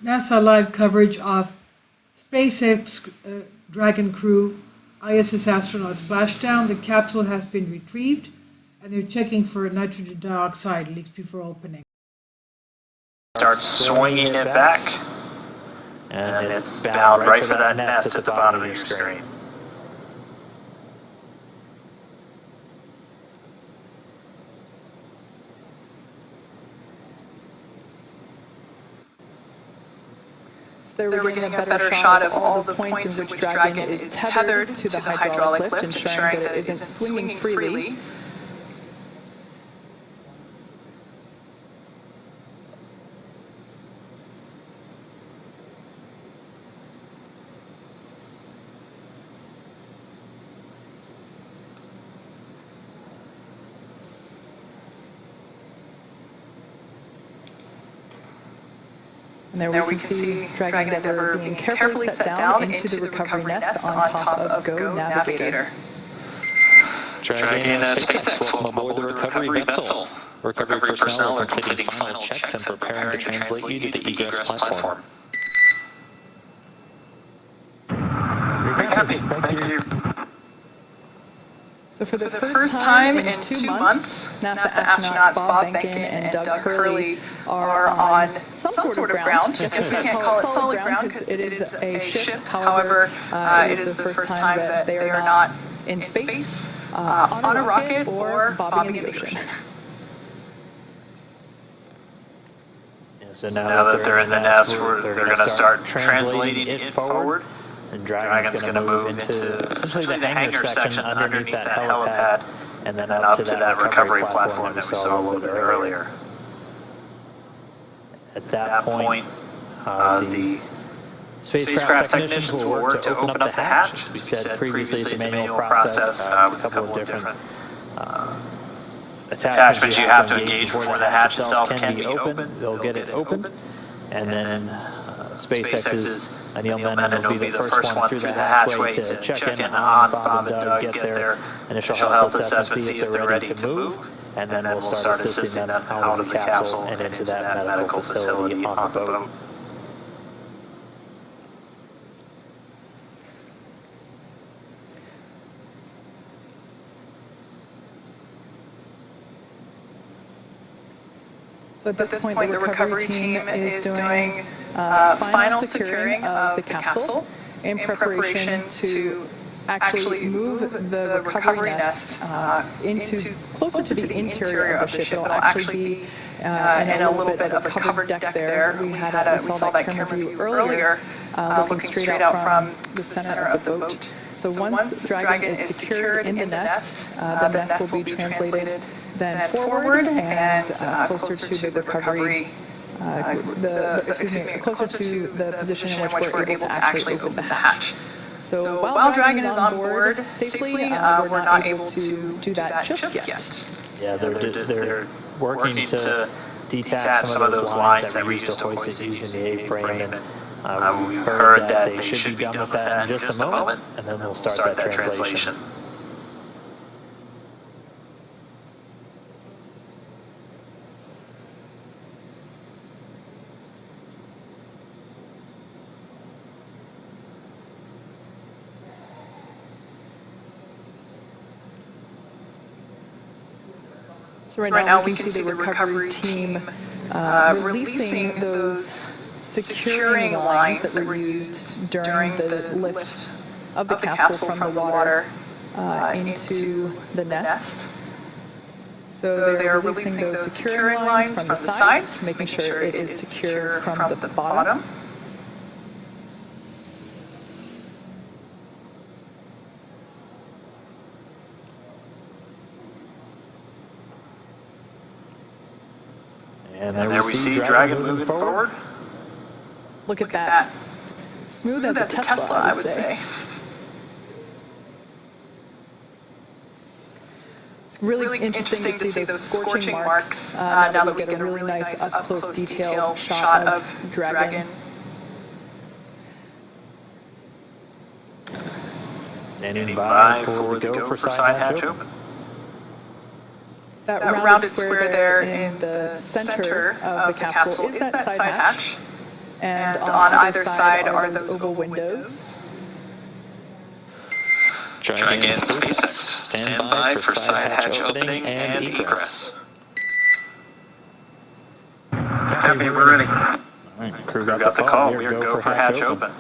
NASA live coverage of SpaceX Dragon crew ISS astronaut Splashdown. The capsule has been retrieved and they're checking for nitrogen dioxide leaks before opening. Start swinging it back, and it's bound right for that nest at the bottom of your screen. There we're getting a better shot of all the points in which Dragon is tethered to the hydraulic lift, ensuring that it isn't swinging freely. And there we can see Dragon Endeavour being carefully set down into the recovery nest on top of Go Navigator. Dragon SpaceX, welcome aboard the recovery vessel. Recovery personnel are completing final checks and preparing to translate you to the egress platform. Thank you. So for the first time in 2 months, NASA astronauts Bob Behnken and Doug Hurley are on some sort of ground. Yes, we can't call it solid ground because it is a ship. However, it is the first time that they are not in space, on a rocket, or bobbing in the ocean. So now that they're in the nest, they're going to start translating it forward. And Dragon's going to move into essentially the hangar section underneath that helipad and then up to that recovery platform that we saw a little bit earlier. At that point, the spacecraft technicians will work to open up the hatch. As we said previously, it's a manual process with a couple of different attachments you have to engage before the hatch itself can be opened. They'll get it opened, and then SpaceX's Neil Menon will be the first one through the hatchway to check in on Bob and Doug, get their initial health assessment, see if they're ready to move, and then we'll start assisting them out of the capsule and into that medical facility on the boat. So at this point, the recovery team is doing final securing of the capsule in preparation to actually move the recovery nest into closer to the interior of the ship. It'll actually be in a little bit of a covered deck there. We saw that camera view earlier, looking straight out from the center of the boat. So once Dragon is secured in the nest will be translated then forward and closer to the recovery, closer to the position in which we're able to actually open the hatch. So while Dragon is on board safely, we're not able to do that just yet. Yeah, they're working to detach some of those lines that we used to hoist it using the A-frame, and we heard that they should be done with that in just a moment, and then we'll start that translation. So right now we can see the recovery team releasing those securing lines that were used during the lift of the capsule from the water into the nest. So they're releasing those securing lines from the sides, making sure it is secure from the bottom. And there we see Dragon moving forward. Look at that. Smooth as a Tesla, I would say. It's really interesting to see those scorching marks now that we get a really nice up-close detail shot of Dragon. Standing by for the go for side hatch open. That rounded square there in the center of the capsule is that side hatch. And on either side are those oval windows. Dragon SpaceX, stand by for side hatch opening and egress. Happy, we're ready. All right, crew got the call. We are go for hatch open.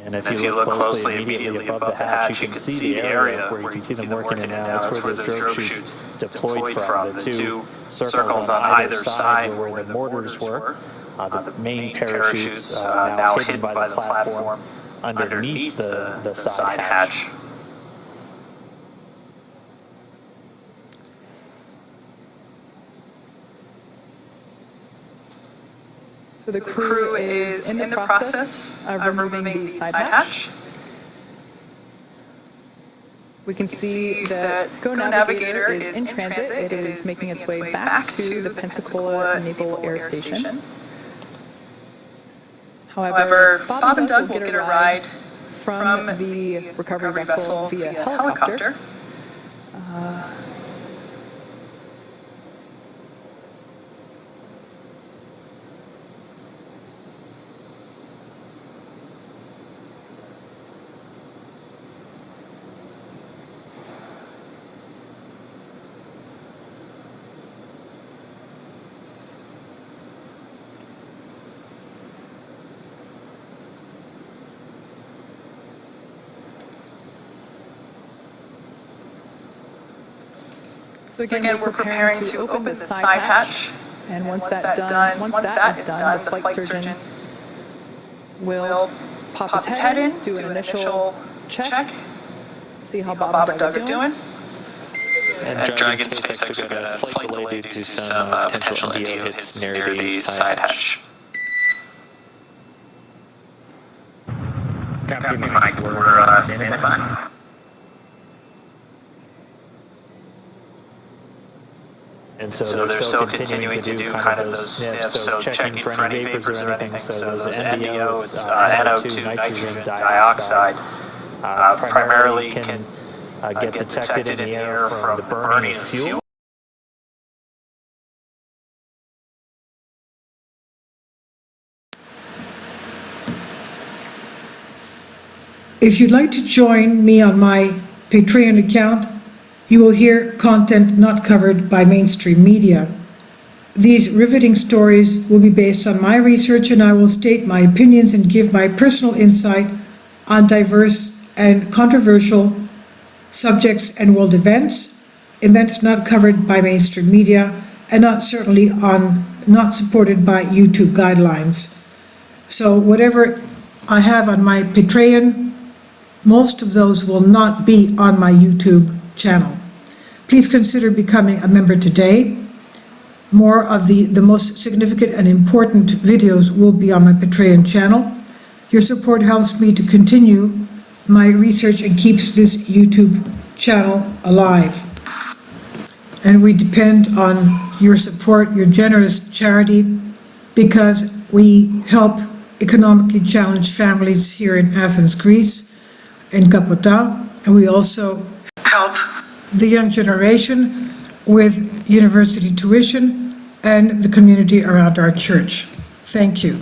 And if you look closely, immediately above the hatch, you can see the area where you can see them working in now. That's where those drogue chutes deployed from. The two circles on either side were where the mortars were. The main parachutes now hidden by the platform underneath the side hatch. So the crew is in the process of removing the side hatch. We can see that Go Navigator is in transit. It is making its way back to the Pensacola Naval Air Station. However, Bob and Doug will get a ride from the recovery vessel via helicopter. So again, we're preparing to open the side hatch, and once that is done, the flight surgeon will pop his head in, do an initial check, see how Bob and Doug are doing. And Dragon SpaceX took a slight delay due to some potential NDO hits near the side hatch. Captain Mike, we're standing by. And so they're still continuing to do kind of those sniffs, so checking for any vapors or anything. So those NDO, NO2, nitrogen dioxide, primarily can get detected in the air from the burning of fuel. If you'd like to join me on my Patreon account, you will hear content not covered by mainstream media. These riveting stories will be based on my research, and I will state my opinions and give my personal insight on diverse and controversial subjects and world events not covered by mainstream media, and not supported by YouTube guidelines. So whatever I have on my Patreon, most of those will not be on my YouTube channel. Please consider becoming a member today. More of the most significant and important videos will be on my Patreon channel. Your support helps me to continue my research and keeps this YouTube channel alive. And we depend on your support, your generous charity, because we help economically challenged families here in Athens, Greece, in Kapota, and we also help the young generation with university tuition and the community around our church. Thank you.